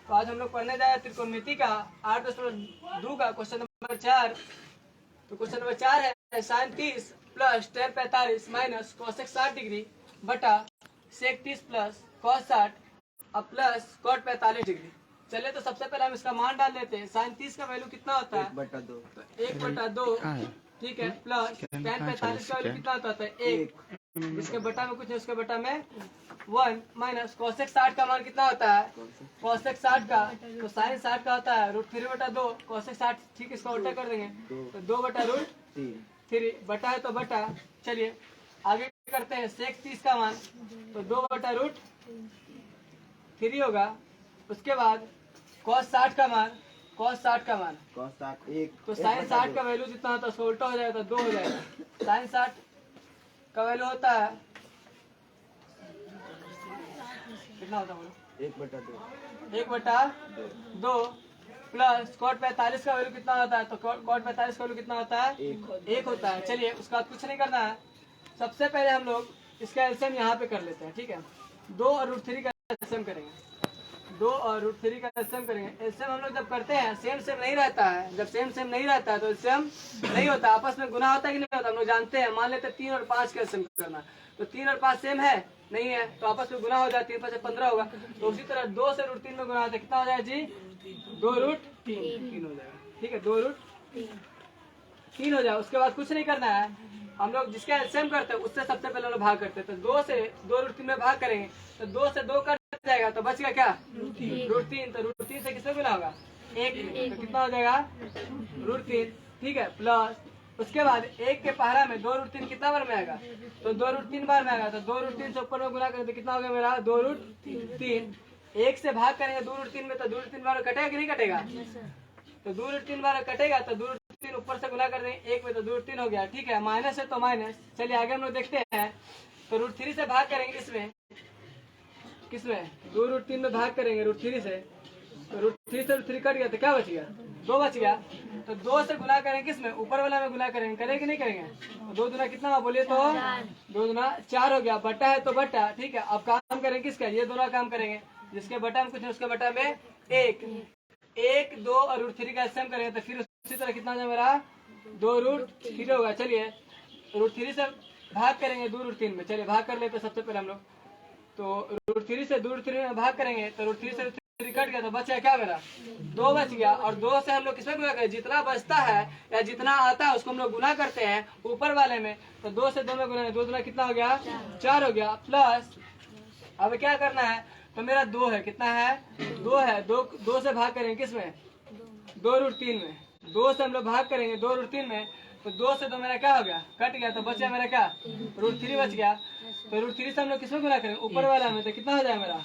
तो आज हम लोग पढ़ने जाए त्रिकोणमिति का 8.2 का क्वेश्चन नंबर 4। तो क्वेश्चन नंबर 4 है sine 30 plus ten 45 minus cosec 60 degree बटा सेक 30 प्लस कॉस 60 अब प्लस कॉट 45 डिग्री। चलिए तो सबसे पहले हम इसका मान डाल लेते हैं। साइन 30 का वैल्यू कितना होता है? 1/2। तो 1/2 ठीक है, प्लस टेन 45 का वैल्यू कितना होता है? 1। जिसके बटा में कुछ है उसके बटा में 1 माइनस कोसेक 60 का मान कितना होता है? कोसेक 60 का तो साइन 60 का होता है √3/2 कोसेक 60। ठीक, इसका उल्टा कर देंगे तो 2/√3 बटा है तो बटा। चलिए आगे करते हैं सेक 30 का मान तो 2/√3 होगा। उसके बाद कॉस 60 का मान कॉस 60 का मान cos 60 1 तो साइन 60 का वैल्यू जितना होता है उसका उल्टा हो जाएगा तो 2 हो जाएगा। साइन 60 का वैल्यू होता है कितना होता है बोलो? 1/2 प्लस कॉट 45 का वैल्यू कितना होता है? तो कॉट 45 का वैल्यू कितना होता है? 1 होता है। चलिए उसका कुछ नहीं करना है। सबसे पहले हम लोग इसका एलसीएम यहाँ पे कर लेते हैं। ठीक है, 2 और √3 का एलसीएम करेंगे। 2 और √3 का एलसीएम करेंगे। एलसीएम हम लोग जब करते हैं सेम नहीं रहता है। जब सेम नहीं रहता है तो एलसीएम नहीं होता, आपस में गुना होता है कि नहीं होता हम लोग जानते हैं। मान लेते हैं 3 और 5 का एलसीएम करना तो 3 और 5 सेम है नहीं है तो आपस में गुना हो जाती है। 3 5 15 होगा। तो उसी तरह 2 से √3 में गुना होता है कितना हो जाएगा जी? 2√3 हो जाएगा। ठीक है, 2√3 हो जाएगा। उसके बाद कुछ नहीं करना है। हम लोग जिसका एलसीएम करते हैं उससे सबसे पहले हम लोग भाग करते हैं। तो 2 से 2√3 में भाग करेंगे तो 2 से 2 कर जाएगा तो बच गया क्या? √3। तो √3 से किससे गुना होगा? 1। तो कितना हो जाएगा? √3। ठीक है, प्लस उसके बाद 1 के पहाड़ा में 2√3 कितना बार में आएगा? तो 2√3 बार में आएगा। तो 2√3 से ऊपर में गुना करेंगे तो कितना हो गया मेरा? 2√3। 1 से भाग करेंगे 2√3 में तो 2√3 बार कटेगा कि नहीं कटेगा? तो 2√3 बार कटेगा तो 2√3 ऊपर से गुना कर देंगे 1 में तो 2√3 हो गया। ठीक है, माइनस है तो माइनस। चलिए आगे हम लोग देखते हैं। तो √3 से भाग करेंगे किसमें 2√3 में भाग करेंगे √3 से तो √3 से √3 कट गया तो क्या बच गया? 2 बच गया। तो 2 से गुना करेंगे किसमें? ऊपर वाला में गुना करेंगे। करेंगे कि नहीं करेंगे? तो 2 दूना कितना हुआ बोलिए तो? 2 दूना 4 हो गया। बटा है तो बटा। ठीक है, अब काम करेंगे किसका? ये दोनों काम करेंगे। जिसके बटा में कुछ है उसके बटा में 1 2 और √3 का एलसीएम करेंगे तो फिर उसी तरह कितना जाए मेरा? 2√3 होगा। चलिए √3 से भाग करेंगे 2√3 में। चलिए भाग कर लेते सबसे पहले हम लोग। तो √3 से 2√3 में भाग करेंगे तो √3 से √3 कट गया तो बचा क्या मेरा? 2 बच गया। और 2 से हम लोग किसमें गुना करें? जितना बचता है या जितना आता है उसको हम लोग गुना करते हैं ऊपर वाले में। तो 2 से 2 में गुना 2 दूना कितना हो गया? 4 हो गया। प्लस अब क्या करना है? तो मेरा 2 है। कितना है? 2 है। 2 से भाग करेंगे किसमें? 2√3 में। 2 से हम लोग भाग करेंगे 2√3 में तो 2 से 2 मेरा क्या हो गया? कट गया तो बचा मेरा क्या? √3 बच गया। तो √3 से हम लोग किसमें गुना करेंगे? ऊपर वाला में। तो कितना हो जाए मेरा?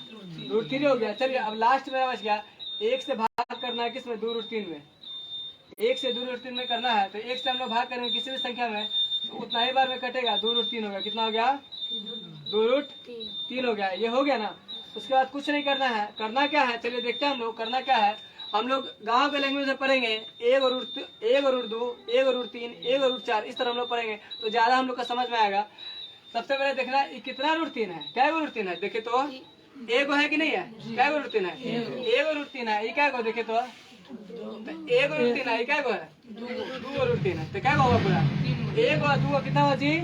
√3 हो गया। चलिए अब लास्ट मेरा बच गया 1 से भाग करना है किसमें? 2√3 में। 1 से 2√3 में करना है तो 1 से हम लोग भाग करेंगे किसी भी संख्या में तो उतना ही बार में कटेगा। 2√3 हो गया। कितना हो गया? 2√3 हो गया। ये हो गया ना। उसके बाद कुछ नहीं करना है। करना क्या है चलिए देखते हैं हम लोग। करना क्या है हम लोग गांव के लैंग्वेज में पढ़ेंगे 1 और √2 1 और √3 1 और √4 इस तरह हम लोग पढ़ेंगे तो ज्यादा हम लोग का समझ में आएगा। सबसे पहले देखना कितना √3 है? क्या √3 है? देखे तो 1 है कि नहीं है? क्या √3 है? 1 √3 है। ये क्या को देखे तो 1 √3 है। ये क्या को है? 2 √3 है। तो क्या होगा पूरा? 1 और 2 कितना हुआ जी?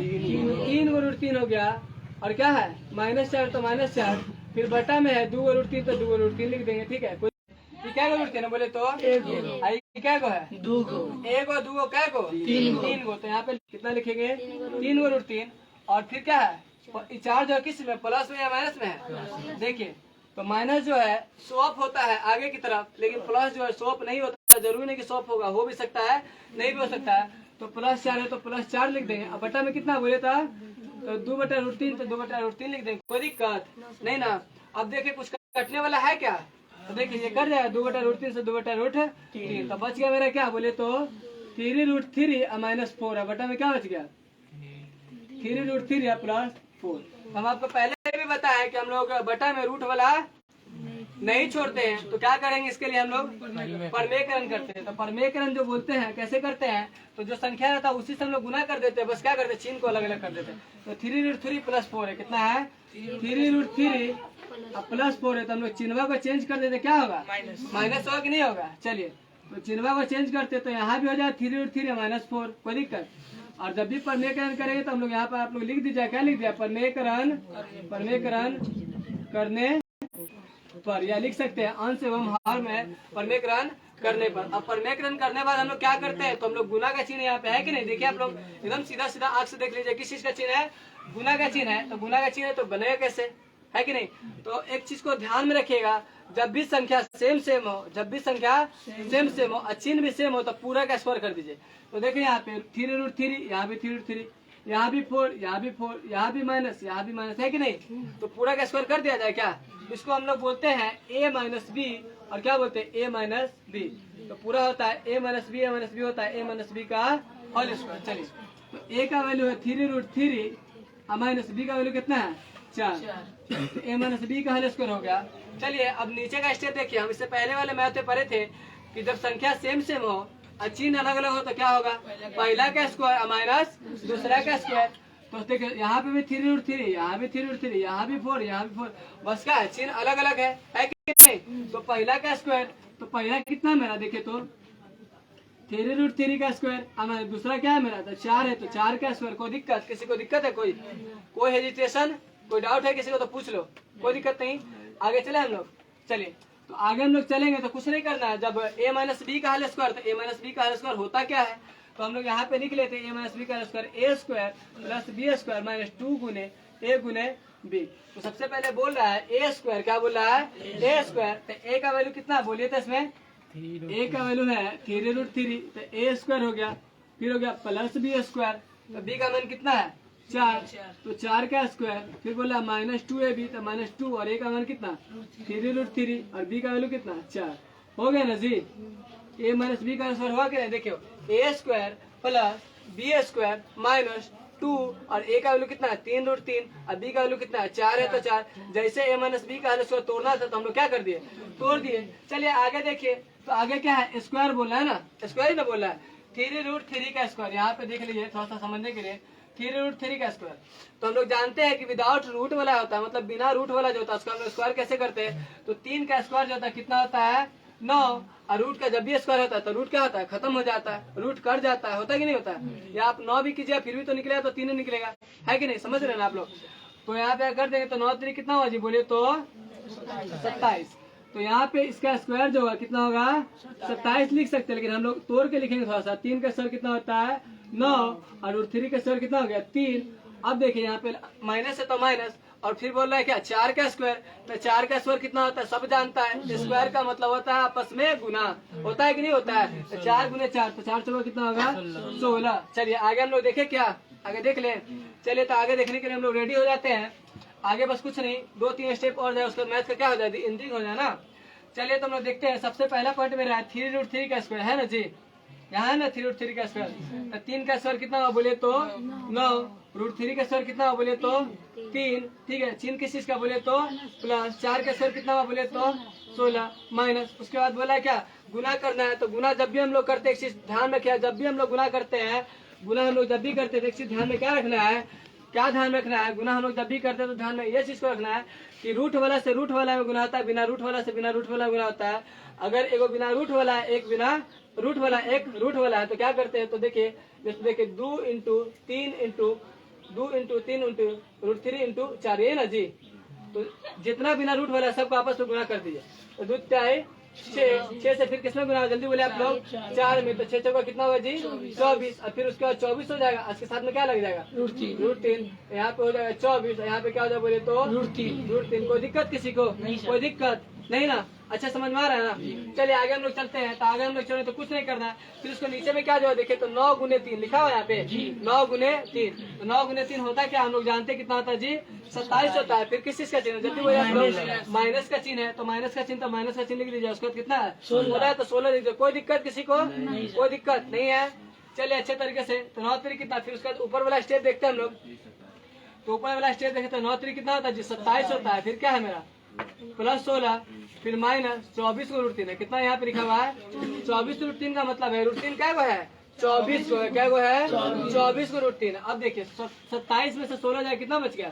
3 √3 हो गया। और क्या है? -4 तो -4 फिर बटा में है 2 √3 तो 2 √3 लिख देंगे। ठीक है, क्या √3 है बोले तो 1 क्या को है? 2 को। 1 और 2 क्या को? 3 को। तो यहाँ पे कितना लिखेंगे? 3 √3 और फिर क्या है? 4 जो है किस में? प्लस में या माइनस में है? देखिए तो माइनस जो है स्वॉप होता है आगे की तरफ लेकिन प्लस जो है स्वॉप नहीं होता। जरूरी नहीं कि स्वॉप होगा, हो भी सकता है नहीं भी हो सकता है। तो +4 है तो +4 लिख देंगे। अब बटा में कितना बोले था? तो 2/√3 तो 2/√3 लिख देंगे। कोई दिक्कत नहीं ना। अब देखिए कुछ कटने वाला है क्या? तो देखिए ये कर जाएगा 2/√3 से 2/√3 तो बच गया मेरा क्या बोले तो 3√3 -4 है। बटा में क्या बच गया? 3√3 +4। हम आपको पहले भी बताया कि हम लोग बटा में रूट वाला नहीं छोड़ते हैं तो क्या करेंगे, इसके लिए हम लोग परमेयकरण करते हैं। तो परमेयकरण जो बोलते हैं कैसे करते हैं, तो जो संख्या रहता है उसी से हम लोग गुना कर देते हैं, बस क्या करते हैं चिन्ह को अलग अलग कर देते हैं। तो 3√3 + 4 है, कितना है 3√3 + 4 है, तो हम लोग चिन्ह को चेंज कर देते, क्या होगा माइनस होगा कि नहीं होगा। चलिए तो चिन्ह को चेंज करते तो यहाँ भी हो जाए 3√3 -4, कोई दिक्कत। और जब भी परमेयकरण करेंगे तो हम लोग यहाँ पर आप लोग लिख दीजिए, क्या लिख दिया, परमेयकरण करने पर, या लिख सकते हैं अंश एवं हर में परमेयकरण करने पर। अब परमेयकरण करने के बाद हम लोग क्या करते हैं, तो हम लोग गुना का चिन्ह यहाँ पे है कि नहीं, देखिए आप लोग एकदम सीधा सीधा आंख से देख लीजिए, किस चीज का चिन्ह है, गुना का चिन्ह है। तो गुना का चिन्ह है तो बनेगा कैसे, है कि नहीं। तो एक चीज को ध्यान में रखिएगा, जब भी संख्या सेम हो, जब भी संख्या सेम हो और चिन्ह भी सेम हो तो पूरा का स्क्वायर कर दीजिए। तो देखिए यहाँ पे 3√3, यहाँ भी 3√3, यहाँ भी 4, यहाँ भी 4, यहाँ भी माइनस, यहाँ भी माइनस, है कि नहीं। तो पूरा का स्क्वायर कर दिया जाए क्या, इसको हम लोग बोलते हैं a - b, और क्या बोलते हैं a - b। तो पूरा होता है a - b होता है a - b का होल स्क्वायर। चलिए तो a का वैल्यू है 3√3 और -b का वैल्यू कितना है 4, तो a - b का होल स्क्वायर हो गया। चलिए अब नीचे का स्टेप देखिए, हम इससे पहले वाले मैथ में पढ़े थे कि जब संख्या सेम हो और चिन्ह अलग अलग हो तो क्या होगा, पहला का स्क्वायर माइनस दूसरा का स्क्वायर। तो देखिए यहाँ पे भी 3√3, यहाँ भी 3√3, यहाँ भी 4, यहाँ भी 4, बस क्या है चिन्ह अलग अलग है कि नहीं। तो पहला का स्क्वायर, तो पहला कितना मेरा देखिए तो 3√3 का स्क्वायर, हमारा दूसरा क्या है मेरा, तो 4 है, तो 4 का स्क्वायर। कोई दिक्कत, किसी को दिक्कत है, कोई हेजिटेशन, कोई डाउट है किसी को तो पूछ लो, कोई दिक्कत नहीं। आगे चले हम लोग, चलिए तो आगे हम लोग चलेंगे तो कुछ नहीं करना है। जब a - b का होल स्क्वायर, तो a - b का होल स्क्वायर होता क्या है, तो हम लोग यहाँ पे लिख लेते हैं a - b का स्क्वायर a² + b² - 2 गुने a गुने b। तो सबसे पहले बोल रहा है a², क्या बोल रहा है a², तो a का वैल्यू कितना बोलिए, तो इसमें a का वैल्यू है 3√3, तो a² हो गया, फिर हो गया प्लस b², तो b का मान कितना है 4, तो 4 का स्क्वायर, फिर बोला -2ab, तो -2, और a का मान कितना 3√3 और b का वैल्यू कितना 4, हो गया ना जी। a - b का स्क्वायर हुआ कि नहीं, देखियो a² + b² - 2 और a का वैल्यू कितना है 3√3 और b का वैल्यू कितना है 4 है, तो 4। जैसे a - b का स्क्वायर तोड़ना था तो हम लोग क्या कर दिए, तोड़ दिए। चलिए आगे देखिए, तो आगे क्या है स्क्वायर बोलना है ना, स्क्वायर ही ना बोलना है, 3√3 का स्क्वायर, यहाँ पे देख लीजिए थोड़ा सा समझने के लिए, 3√3 का स्क्वायर। तो हम लोग जानते हैं कि विदाउट रूट वाला होता है, मतलब बिना रूट वाला जो होता है उसको हम लोग स्क्वायर कैसे करते हैं, तो 3 का स्क्वायर जो होता है कितना होता है 9, और रूट का जब भी स्क्वायर होता है तो रूट क्या होता है खत्म हो जाता है, रूट कट जाता है, होता है कि नहीं होता है। या आप 9 भी कीजिए फिर भी तो निकलेगा, तो 3 निकलेगा, है कि नहीं, समझ रहे हैं आप लोग। तो यहाँ पे कर देंगे तो 9 3 कितना होगा जी, बोलिए तो 27। तो यहाँ पे इसका स्क्वायर जो होगा कितना होगा 27 लिख सकते हैं, लेकिन हम लोग तोड़ के लिखेंगे थोड़ा सा। 3 का स्क्वायर कितना होता है 9, और √3 का स्क्वायर कितना हो गया 3। अब देखिए यहाँ पे माइनस है तो माइनस, और फिर बोल रहा है क्या 4 का स्क्वायर, तो 4 का स्क्वायर कितना होता है सब जानता है, स्क्वायर का मतलब होता है आपस में गुना, होता है कि नहीं होता है। तो 4 गुने 4, तो 4 चलो कितना होगा 16। चलिए आगे हम लोग देखे, क्या आगे देख ले। चलिए तो आगे देखने के लिए हम लोग रेडी हो जाते हैं। आगे बस कुछ नहीं, 2-3 स्टेप और जाए, उसके बाद मैथ का क्या हो जाए इंडिंग हो जाए ना। चलिए तो हम लोग देखते हैं, सबसे पहला पॉइंट मेरा है 3√3 का स्क्वायर, है ना जी, यहाँ है ना 3√3 का स्क्वायर। तो 3 का स्क्वायर कितना हुआ बोले तो 9, √3 का स्क्वायर कितना हुआ बोले तो 3, ठीक है। चिन्ह किस चीज का बोले तो प्लस, 4 का स्क्वायर कितना हुआ बोले तो 16, माइनस, उसके बाद बोला क्या गुना करना है। तो गुना जब भी हम लोग करते हैं एक चीज ध्यान रखिए, जब भी हम लोग गुना करते हैं, गुना हम लोग जब भी करते हैं एक चीज ध्यान में क्या रखना है, क्या ध्यान रखना है, गुना हम लोग जब भी करते हैं तो ध्यान में ये चीज को रखना है कि रूट वाला से रूट वाला में गुना होता है, बिना रूट वाला से बिना रूट वाला गुना होता है। अगर एगो बिना रूट वाला है, एक बिना रूट वाला, एक रूट वाला है, तो क्या करते हैं, तो देखिए जैसे देखिए 2 × 3 × 3 × √3 × 4, ये ना जी। तो जितना बिना रूट वाला सबको आपस में गुना कर दीजिए। तो 2 क्या है 6 से फिर किसमें गुना, जल्दी बोले आप लोग 4 में, तो 6 चौका कितना होगा जी 24, और फिर उसके बाद 24 हो जाएगा, इसके साथ में क्या लग जाएगा √3, यहाँ पे हो जाएगा 24, यहाँ पे क्या हो जाएगा बोले तो √3। कोई दिक्कत किसी को, कोई दिक्कत नहीं ना, अच्छा समझ में आ रहा है ना। चलिए आगे हम लोग चलते हैं। तो आगे हम लोग चले तो कुछ नहीं करना है, फिर उसको नीचे में क्या जो है देखिए तो 9 × 3 लिखा हुआ है यहाँ पे, 9 × 3। तो 9 × 3 होता है क्या, हम लोग जानते हैं कितना होता है जी 27 होता है। फिर किस चीज का चिन्ह, जल्दी बोलिए आप लोग, माइनस का चिन्ह है, तो माइनस का चिन्ह, तो माइनस का चिन्ह लिख लीजिए। उसके बाद कितना है 16 है, तो 16 लिख दीजिए। कोई दिक्कत किसी को, कोई दिक्कत नहीं है। चलिए अच्छे तरीके से, तो 9 3 कितना, फिर उसके बाद ऊपर वाला स्टेप देखते हैं हम लोग। तो ऊपर वाला स्टेप देखे तो 9 3 कितना होता है जी 27 होता है। फिर क्या है मेरा प्लस 16, फिर माइनस 24 को √3 है। कितना यहाँ पे लिखा हुआ है 24 √3 का मतलब है √3 क्या को है 24 को है, क्या को है 24 को √3। अब देखिए 27 में से 16 जाए कितना बच गया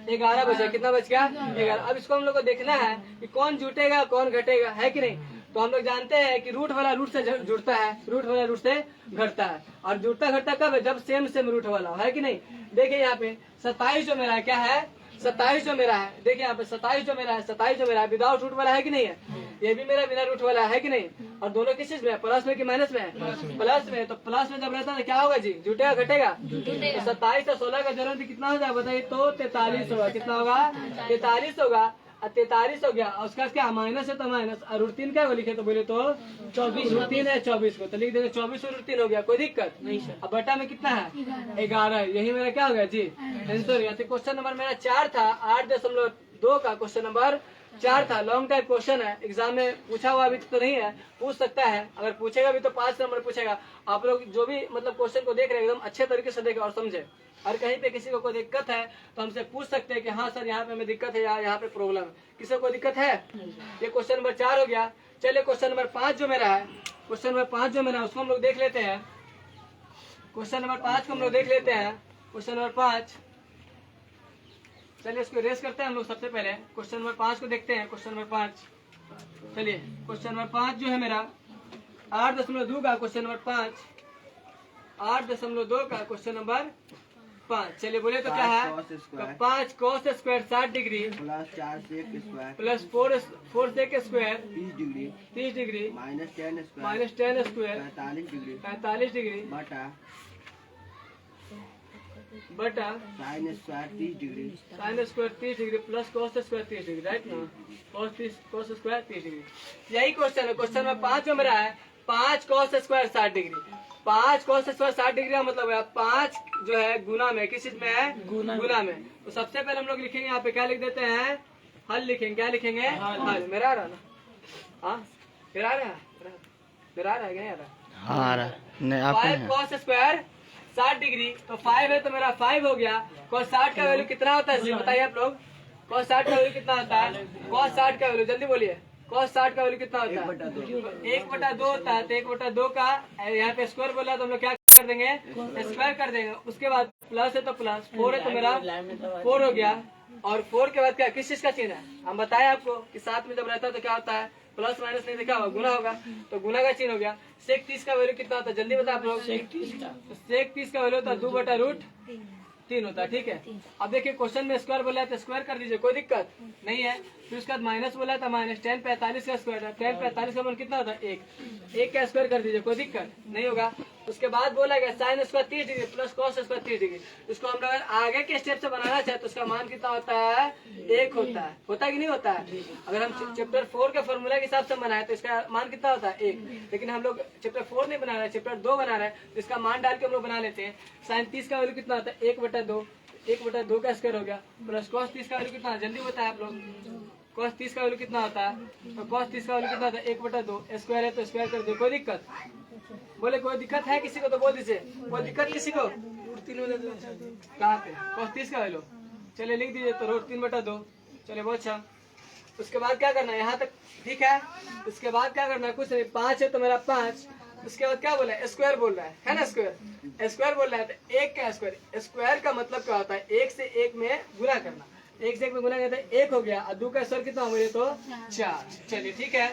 11 बचा। कितना बच गया 11। अब इसको हम लोग को देखना है कि कौन जुटेगा कौन घटेगा, है कि नहीं। तो हम लोग जानते हैं कि रूट वाला रूट से जुड़ता है, रूट वाला रूट से घटता है, और जुड़ता घटता कब है जब सेम सेम रूट वाला है कि नहीं। देखिए यहाँ पे 27 जो मेरा है क्या है 27 जो मेरा है, देखिए यहाँ पे 27 जो मेरा है 27 जो मेरा है विदाउट रूट वाला है कि नहीं है, ये भी मेरा बिना रूट वाला है कि नहीं। और दोनों किस चीज में है प्लस में कि माइनस में है प्लस में। तो प्लस में जब रहता है तो क्या होगा जी जुटेगा घटेगा। तो 27 और 16 का जरूरत कितना हो जाएगा बताइए तो 43 होगा। कितना होगा 43 होगा। 43 हो गया और उसका क्या माइनस है तो माइनस, और √3 क्या लिखे तो बोले तो 24 √3 है 24 को तो लिख देंगे 24 और √3 हो गया, कोई दिक्कत नहीं। अब बटा में कितना है 11 है, यही मेरा क्या हो गया जी आंसर। या तो क्वेश्चन नंबर मेरा 4 था 8.2 का क्वेश्चन नंबर 4 था। लॉन्ग टाइप क्वेश्चन है, एग्जाम में पूछा हुआ अभी तो नहीं है, पूछ सकता है, अगर पूछेगा भी तो 5 नंबर पूछेगा। आप लोग जो भी मतलब क्वेश्चन को देख रहे हैं एकदम अच्छे तरीके से देखें और समझे। और कहीं पे किसी को कोई दिक्कत है तो हमसे पूछ सकते हैं कि हाँ सर यहाँ पे हमें दिक्कत है या यहाँ पे प्रॉब्लम है। किसी को कोई दिक्कत है। ये क्वेश्चन नंबर 4 हो गया। चलिए क्वेश्चन नंबर 5 जो मेरा है, क्वेश्चन नंबर 5 जो मेरा है उसको हम लोग देख लेते हैं। क्वेश्चन नंबर 5 को हम लोग देख लेते हैं। क्वेश्चन नंबर 5, चलिए इसको रेस करते हैं हम लोग। सबसे पहले क्वेश्चन नंबर 5 को देखते हैं। क्वेश्चन नंबर 5, चलिए क्वेश्चन नंबर 5 जो है मेरा 8.2 का क्वेश्चन नंबर 5, 8.2 का क्वेश्चन नंबर 5। चलिए बोले तो क्या है 5 cos square 60 degree plus 4 sec square plus 4 sec square 30 degree minus 10 square 45 degree बटा sine square 30 degree sine square 30 degree plus cos square 30 degree, right ना। cos स्क्वायर 30 डिग्री यही question है। क्वेश्चन में 5 में मेरा है 5 cos square 60 degree. 5 cos square 60 degree का मतलब है 5 जो है गुना में, किस चीज में है गुना में। तो सबसे पहले हम लोग लिखेंगे यहाँ पे क्या लिख देते हैं हल लिखेंगे। क्या लिखेंगे हल। मेरा आ रहा ना, हाँ मेरा आ रहा है, मेरा आ रहा है क्या आ रहा है 5 cos स्क्वायर 60 डिग्री। तो 5 है तो मेरा 5 हो गया। cos 60 का वैल्यू कितना होता है बताइए आप लोग। cos 60 का वैल्यू कितना होता है cos 60 का वैल्यू जल्दी बोलिए। cos 60 का वैल्यू कितना होता है 1/2 होता है। तो 1/2 का यहाँ पे स्क्वायर बोला तो हम लोग क्या कर देंगे स्क्वायर कर देंगे। उसके बाद प्लस है तो प्लस 4 है तो मेरा 4 हो गया। और 4 के बाद क्या किस चीज का चिन्ह है हम बताए आपको कि साथ में जब रहता है तो क्या होता है प्लस माइनस नहीं देखा होगा गुना होगा, तो गुना का चिन्ह हो गया। सेक 30 का वैल्यू कितना होता है जल्दी बता आप लोग। सेक 30 का वैल्यू होता है 2/√3 होता है, ठीक है। अब देखिए क्वेश्चन में स्क्वायर बोला है तो स्क्वायर कर दीजिए, कोई दिक्कत नहीं है। फिर उसके बाद माइनस बोला है तो माइनस 10 45 का स्क्वायर है। 10 45 का मान कितना होता है 1 का स्क्वायर कर दीजिए, कोई दिक्कत नहीं होगा। उसके बाद बोला गया sign square 30 degree plus cos square 30 degree. इसको हम अगर आगे के स्टेप से बनाना चाहे तो उसका मान कितना होता है 1 होता है कि नहीं होता है। अगर हम चैप्टर 4 के फॉर्मूला के हिसाब से बनाए तो इसका मान कितना होता है 1। लेकिन हम लोग चैप्टर 4 नहीं बना रहे, चैप्टर 2 बना रहे हैं तो इसका मान डाल के हम लोग बना लेते हैं। साइन 30 का वैल्यू कितना होता है 1/2 का स्क्वायर हो गया प्लस cos 30 का वैल्यू कितना है जल्दी बताए आप लोग। cos 30 का वैल्यू कितना होता है तो cos 30 का वैल्यू कितना होता है 1/2 स्क्वायर है तो स्क्वायर कर दो, कोई दिक्कत बोले कोई दिक्कत है किसी को तो बोल दीजिए। कोई दिक्कत किसी को कहाँ पे cos 30 का वैल्यू चलिए लिख दीजिए तो √3/2। चलिए बहुत अच्छा। उसके बाद क्या करना है यहाँ तक ठीक है। उसके बाद क्या करना है कुछ नहीं 5 है तो मेरा 5। उसके बाद क्या बोला है स्क्वायर बोल रहा है ना स्क्वायर बोल रहा है तो 1 का स्क्वायर। स्क्वायर का मतलब क्या होता है 1 से 1 में गुना करना। 1 से 1 में गुना करते हैं 1 हो गया और 2 का स्क्वायर कितना हो गया तो 4। चलिए ठीक है।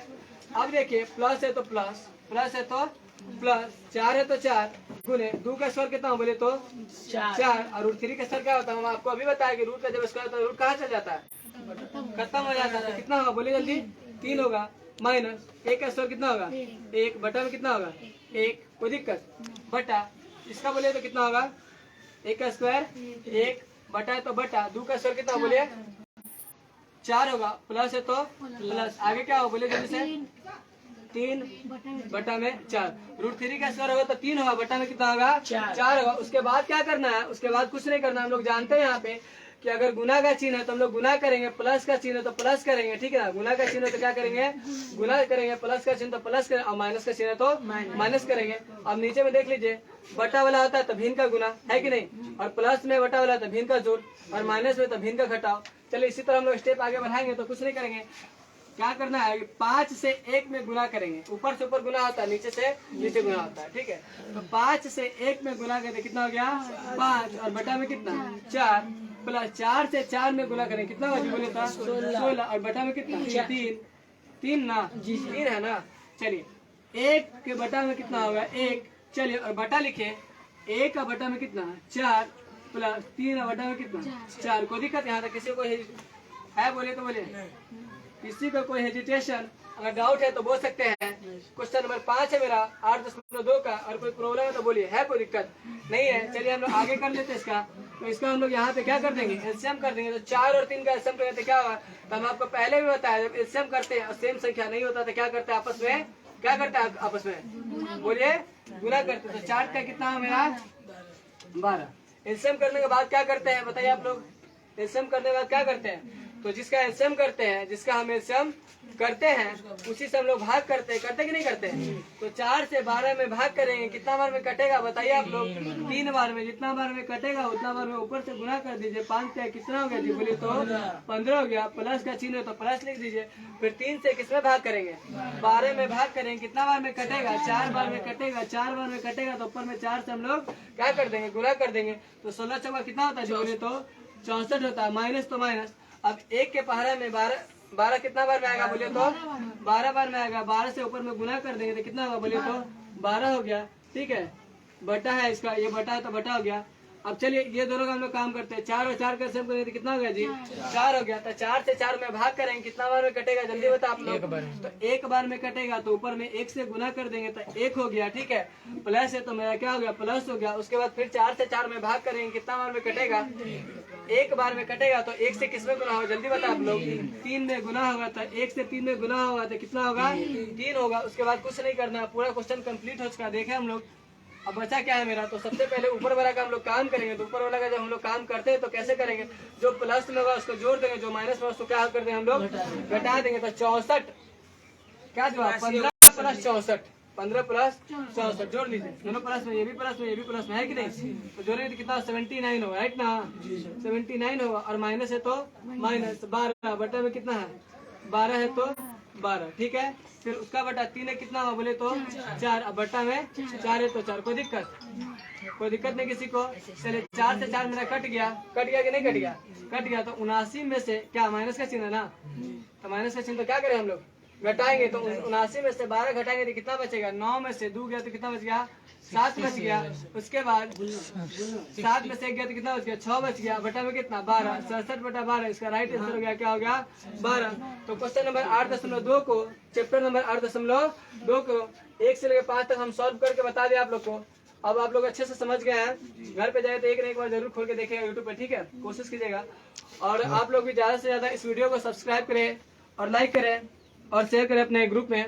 अब देखिए प्लस है तो प्लस है तो प्लस 4 है तो 4 गुने 2 का स्क्वायर कितना हो बोले तो 4 और √3 का स्क्वायर क्या होता है हम आपको अभी बताया कि रूट का जब स्क्वायर होता है रूट कहाँ चल जाता है खत्म हो जाता है। तो कितना होगा बोलिए जल्दी 3 होगा माइनस 1 का स्क्वायर कितना होगा 1 बटा में कितना होगा 1, कोई दिक्कत बटा इसका बोले तो कितना होगा 1 का स्क्वायर 1 बटा है तो बटा 2 का स्क्वायर कितना बोलिए 4 होगा प्लस है तो प्लस आगे क्या होगा बोलिए जल्दी से 3 बटा में 4 √3 का स्क्वायर होगा तो 3 होगा बटा में कितना होगा 4 होगा। उसके बाद क्या करना है उसके बाद कुछ नहीं करना। हम लोग जानते हैं यहाँ पे कि अगर गुना का चिन्ह है तो हम लोग गुना करेंगे, प्लस का चिन्ह है तो प्लस करेंगे, ठीक है ना। गुना का चिन्ह है तो क्या करेंगे गुना करेंगे, प्लस का चिन्ह तो प्लस करेंगे और माइनस का चिन्ह है तो माइनस करेंगे। अब नीचे में देख लीजिए बटा वाला होता है तो भिन्न का गुना है कि नहीं, और प्लस में बटा वाला तो भिन्न का जोड़ और माइनस में तो भिन्न का घटाव। चलिए इसी तरह हम लोग स्टेप आगे बढ़ाएंगे तो कुछ नहीं करेंगे क्या करना है, 5 से 1 में गुना करेंगे। ऊपर से ऊपर गुना होता है, नीचे से नीचे गुना होता है, ठीक है। तो 5 से 1 में गुना करें कितना हो गया 5, और बटा में कितना 4, प्लस 4 से 4 में गुना करें कितना होगा, बोले था 16, और बटा में कितना 3 ना, 3 है ना। चलिए 1 के बटा में कितना होगा 1, चलिए और बटा लिखे, 1 का बटा में कितना 4, प्लस 3 का बटा में कितना 4। कोई दिक्कत यहाँ तक किसी को है, बोले तो बोले, किसी को कोई हेजिटेशन अगर डाउट है तो बोल सकते हैं। क्वेश्चन नंबर 5 है मेरा 8.2 का, और कोई प्रॉब्लम है तो बोलिए, है कोई दिक्कत नहीं है। चलिए हम लोग आगे कर लेते हैं इसका। तो इसका हम लोग यहाँ पे क्या कर देंगे, एलसीएम कर देंगे। तो 4 और 3 का एलसीएम करेंगे तो क्या होगा, तो हम आपको पहले भी बताया, जब एलसीएम करते हैं और सेम संख्या नहीं होता तो क्या करते हैं आपस में, क्या करते हैं आपस में, बोलिए गुना करते हैं। तो 4 का कितना है मेरा 12। एलसीएम करने के बाद क्या करते हैं बताइए आप लोग, एलसीएम करने के बाद क्या करते हैं, तो जिसका एलसीएम करते हैं, जिसका हम एलसीएम करते हैं उसी से हम लोग भाग करते कि नहीं करते हैं। तो 4 से 12 में भाग करेंगे, कितना बार में कटेगा बताइए आप लोग, 3 बार में। जितना बार में कटेगा उतना बार में ऊपर से गुना कर दीजिए। 5 से कितना हो गया जी, बोलिए तो 15 हो गया। प्लस का चिन्ह है तो प्लस लिख दीजिए। फिर 3 से किसमें भाग करेंगे, 12 में भाग करेंगे। कितना बार में कटेगा, 4 बार में कटेगा। 4 बार में कटेगा तो ऊपर में 4 से हम लोग क्या कर देंगे, गुना कर देंगे। तो 16 चौका कितना होता है जी, बोलिए तो 64 होता है। माइनस तो माइनस, अब 1 के पहाड़ा में 12 कितना बार में आएगा, बोलिए तो 12 बार में आएगा। 12 से ऊपर में गुना कर देंगे तो कितना होगा, बोलिए तो 12 हो गया, ठीक है। बटा है इसका, ये बटा है तो बटा हो गया। अब चलिए ये दोनों का हम लोग काम करते हैं। 4 और 4 का सेम करेंगे तो कितना हो गया जी, 4 हो गया। तो 4 से 4 में भाग करेंगे, कितना बार में कटेगा जल्दी बता आप लोग, तो 1 बार में कटेगा। तो ऊपर में 1 से गुना कर देंगे तो 1 हो गया, ठीक है। प्लस है तो मेरा क्या हो गया, प्लस हो गया। उसके बाद फिर 4 से 4 में भाग करेंगे, कितना बार में कटेगा, 1 बार में कटेगा। तो 1 से किसमें गुना होगा जल्दी बता आप लोग, 3 में गुना होगा। तो 1 से 3 में गुना होगा तो कितना होगा, 3 होगा। उसके बाद कुछ नहीं करना, पूरा क्वेश्चन कंप्लीट हो चुका, देखे हम लोग। अब बचा क्या है मेरा, तो सबसे पहले ऊपर वाला का हम लोग काम करेंगे। तो ऊपर वाला का जब हम लोग काम करते हैं तो कैसे करेंगे, जो प्लस में होगा उसको जोड़ देंगे, जो माइनस में उसको क्या कर देंगे हम लोग घटा देंगे। तो 64 क्या जवाब, 15 प्लस 64, 15 प्लस 64 जोड़ लीजिए। दोनों प्लस में, ये भी प्लस में, ये भी प्लस में, है कि नहीं। तो जोड़ेंगे तो कितना 79 होगा, राइट ना, 79 होगा। और माइनस है तो माइनस 12, बटा में कितना है 12 है तो 12, ठीक है। फिर उसका बटा 3 है कितना हुआ, बोले तो 4। अब बटा में 4 है तो 4। कोई दिक्कत नहीं किसी को। चलिए 4 से 4 मेरा कट गया कि नहीं कट गया, कट गया। तो 79 में से क्या माइनस का चिन्ह है ना, तो माइनस का चिन्ह तो क्या करें हम लोग घटाएंगे। तो 79 में से 12 घटाएंगे तो कितना बचेगा, 9 में से 2 गया तो कितना बच गया, 7 बच गया। उसके बाद 7 में से 1 गया तो कितना बच गया, 6 बच गया। बटा में कितना 12, 67 बटा 12। इसका राइट आंसर हो गया, क्या हो गया 12। तो क्वेश्चन नंबर 8.2 को, चैप्टर नंबर 8.2 को 1 से लेकर 5 तक हम सॉल्व करके बता दिया आप लोग को। अब आप लोग अच्छे से समझ गए हैं। घर पे जाए तो एक बार जरूर खोल के देखिएगा यूट्यूब पे, ठीक है, कोशिश कीजिएगा। और आप लोग भी ज्यादा से ज्यादा इस वीडियो को सब्सक्राइब करें और लाइक करें और शेयर करें अपने ग्रुप में।